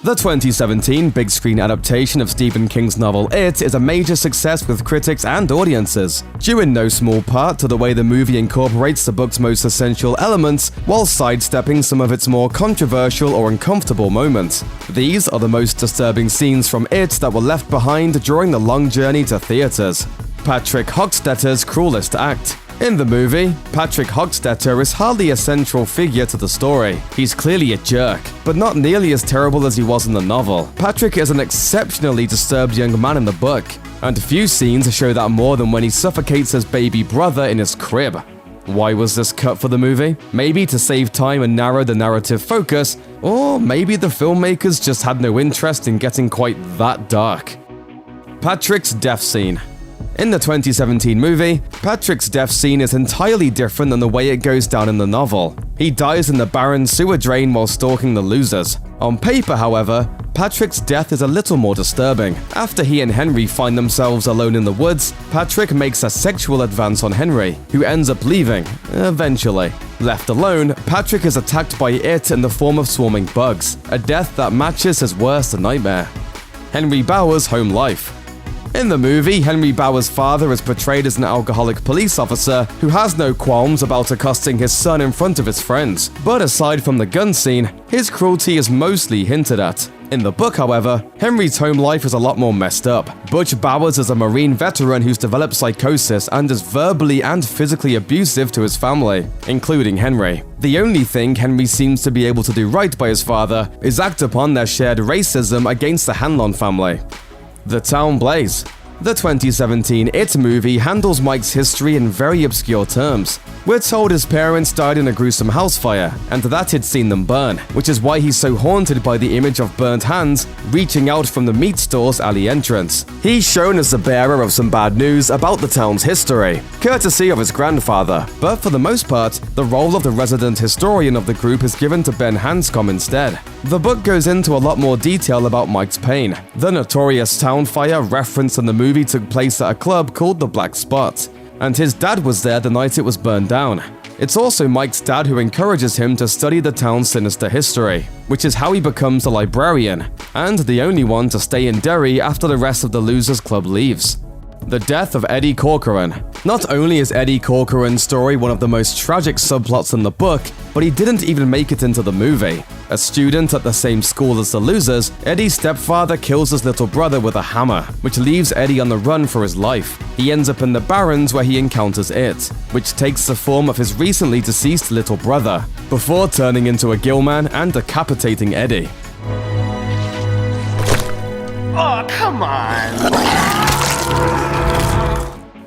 The 2017 big screen adaptation of Stephen King's novel It is a major success with critics and audiences, due in no small part to the way the movie incorporates the book's most essential elements while sidestepping some of its more controversial or uncomfortable moments. These are the most disturbing scenes from It that were left behind during the long journey to theaters. Patrick Hockstetter's cruelest act. In the movie, Patrick Hockstetter is hardly a central figure to the story. He's clearly a jerk, but not nearly as terrible as he was in the novel. Patrick is an exceptionally disturbed young man in the book, and few scenes show that more than when he suffocates his baby brother in his crib. Why was this cut for the movie? Maybe to save time and narrow the narrative focus, or maybe the filmmakers just had no interest in getting quite that dark. Patrick's death scene. In the 2017 movie, Patrick's death scene is entirely different than the way it goes down in the novel. He dies in the barren sewer drain while stalking the losers. On paper, however, Patrick's death is a little more disturbing. After he and Henry find themselves alone in the woods, Patrick makes a sexual advance on Henry, who ends up leaving, eventually. Left alone, Patrick is attacked by it in the form of swarming bugs, a death that matches his worst nightmare. Henry Bauer's home life. In the movie, Henry Bauer's father is portrayed as an alcoholic police officer who has no qualms about accosting his son in front of his friends. But aside from the gun scene, his cruelty is mostly hinted at. In the book, however, Henry's home life is a lot more messed up. Butch Bowers is a Marine veteran who's developed psychosis and is verbally and physically abusive to his family, including Henry. The only thing Henry seems to be able to do right by his father is act upon their shared racism against the Hanlon family. The Town Blaze. The 2017 It movie handles Mike's history in very obscure terms. We're told his parents died in a gruesome house fire, and that he'd seen them burn, which is why he's so haunted by the image of burnt hands reaching out from the meat store's alley entrance. He's shown as the bearer of some bad news about the town's history, courtesy of his grandfather, but for the most part, the role of the resident historian of the group is given to Ben Hanscom instead. The book goes into a lot more detail about Mike's pain. The notorious town fire referenced in the movie took place at a club called the Black Spot, and his dad was there the night it was burned down. It's also Mike's dad who encourages him to study the town's sinister history, which is how he becomes a librarian, and the only one to stay in Derry after the rest of the Losers Club leaves. The death of Eddie Corcoran. Not only is Eddie Corcoran's story one of the most tragic subplots in the book, but he didn't even make it into the movie. A student at the same school as the Losers, Eddie's stepfather kills his little brother with a hammer, which leaves Eddie on the run for his life. He ends up in the Barrens where he encounters it, which takes the form of his recently deceased little brother, before turning into a gillman and decapitating Eddie. Oh, come on!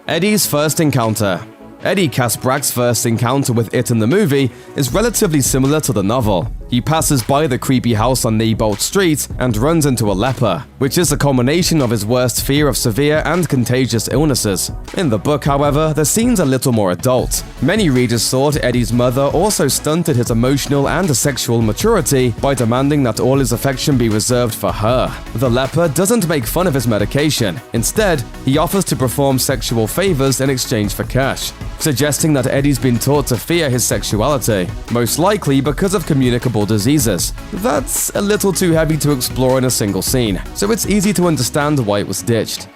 Eddie's first encounter. Eddie Kaspbrak's first encounter with it in the movie is relatively similar to the novel. He passes by the creepy house on Neibolt Street and runs into a leper, which is a combination of his worst fear of severe and contagious illnesses. In the book, however, the scene's a little more adult. Many readers thought Eddie's mother also stunted his emotional and sexual maturity by demanding that all his affection be reserved for her. The leper doesn't make fun of his medication. Instead, he offers to perform sexual favors in exchange for cash, suggesting that Eddie's been taught to fear his sexuality, most likely because of communicable diseases. That's a little too heavy to explore in a single scene, so it's easy to understand why it was ditched.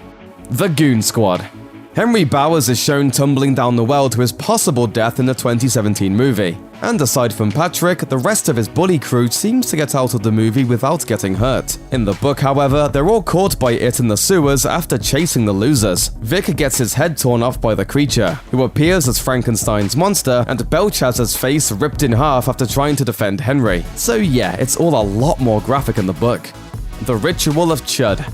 The Goon Squad. Henry Bowers is shown tumbling down the well to his possible death in the 2017 movie. And aside from Patrick, the rest of his bully crew seems to get out of the movie without getting hurt. In the book, however, they're all caught by it in the sewers after chasing the losers. Vic gets his head torn off by the creature, who appears as Frankenstein's monster, and Belch has his face ripped in half after trying to defend Henry. So yeah, it's all a lot more graphic in the book. The Ritual of Chud.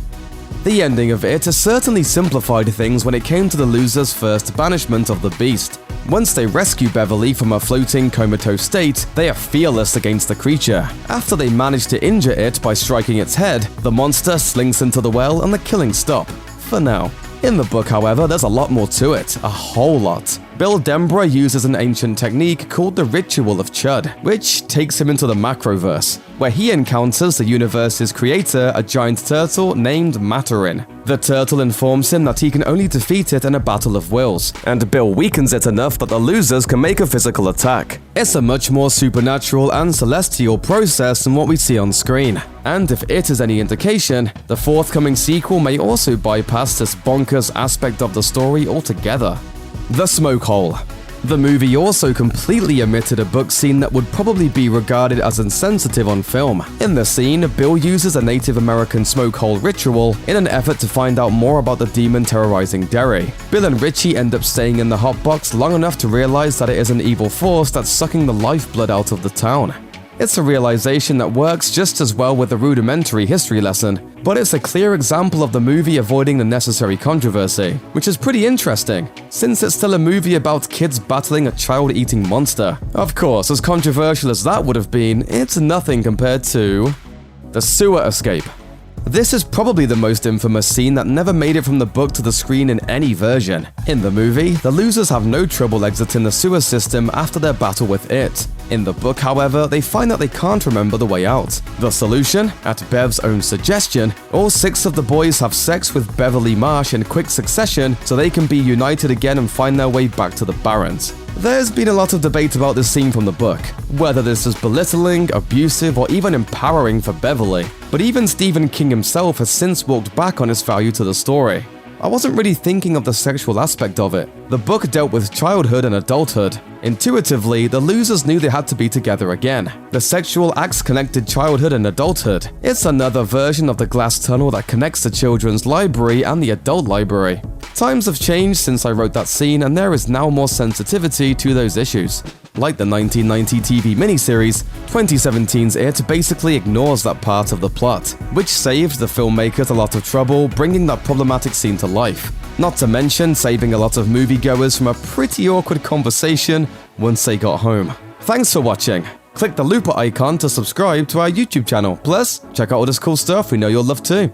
The ending of it certainly simplified things when it came to the losers' first banishment of the beast. Once they rescue Beverly from a floating, comatose state, they are fearless against the creature. After they manage to injure it by striking its head, the monster slinks into the well and the killings stop. For now. In the book, however, there's a lot more to it, a whole lot. Bill Denborough uses an ancient technique called the Ritual of Chud, which takes him into the macroverse, where he encounters the universe's creator, a giant turtle named Maturin. The turtle informs him that he can only defeat it in a battle of wills, and Bill weakens it enough that the losers can make a physical attack. It's a much more supernatural and celestial process than what we see on screen. And if it is any indication, the forthcoming sequel may also bypass this bonkers aspect of the story altogether. The Smoke Hole. The movie also completely omitted a book scene that would probably be regarded as insensitive on film. In the scene, Bill uses a Native American smoke hole ritual in an effort to find out more about the demon terrorizing Derry. Bill and Richie end up staying in the hot box long enough to realize that it is an evil force that's sucking the lifeblood out of the town. It's a realization that works just as well with the rudimentary history lesson, but it's a clear example of the movie avoiding the necessary controversy, which is pretty interesting, since it's still a movie about kids battling a child-eating monster. Of course, as controversial as that would have been, it's nothing compared to the sewer escape. This is probably the most infamous scene that never made it from the book to the screen in any version. In the movie, the losers have no trouble exiting the sewer system after their battle with it. In the book, however, they find that they can't remember the way out. The solution? At Bev's own suggestion, all 6 of the boys have sex with Beverly Marsh in quick succession so they can be united again and find their way back to the Barrens. There's been a lot of debate about this scene from the book, whether this is belittling, abusive, or even empowering for Beverly. But even Stephen King himself has since walked back on its value to the story. I wasn't really thinking of the sexual aspect of it. The book dealt with childhood and adulthood. Intuitively, the losers knew they had to be together again. The sexual acts connected childhood and adulthood. It's another version of the glass tunnel that connects the children's library and the adult library. Times have changed since I wrote that scene, and there is now more sensitivity to those issues. Like the 1990 TV miniseries, 2017's It basically ignores that part of the plot, which saved the filmmakers a lot of trouble bringing that problematic scene to life. Not to mention saving a lot of moviegoers from a pretty awkward conversation once they got home. Thanks for watching. Click the looper icon to subscribe to our YouTube channel. Plus, check out all this cool stuff we know you'll love too.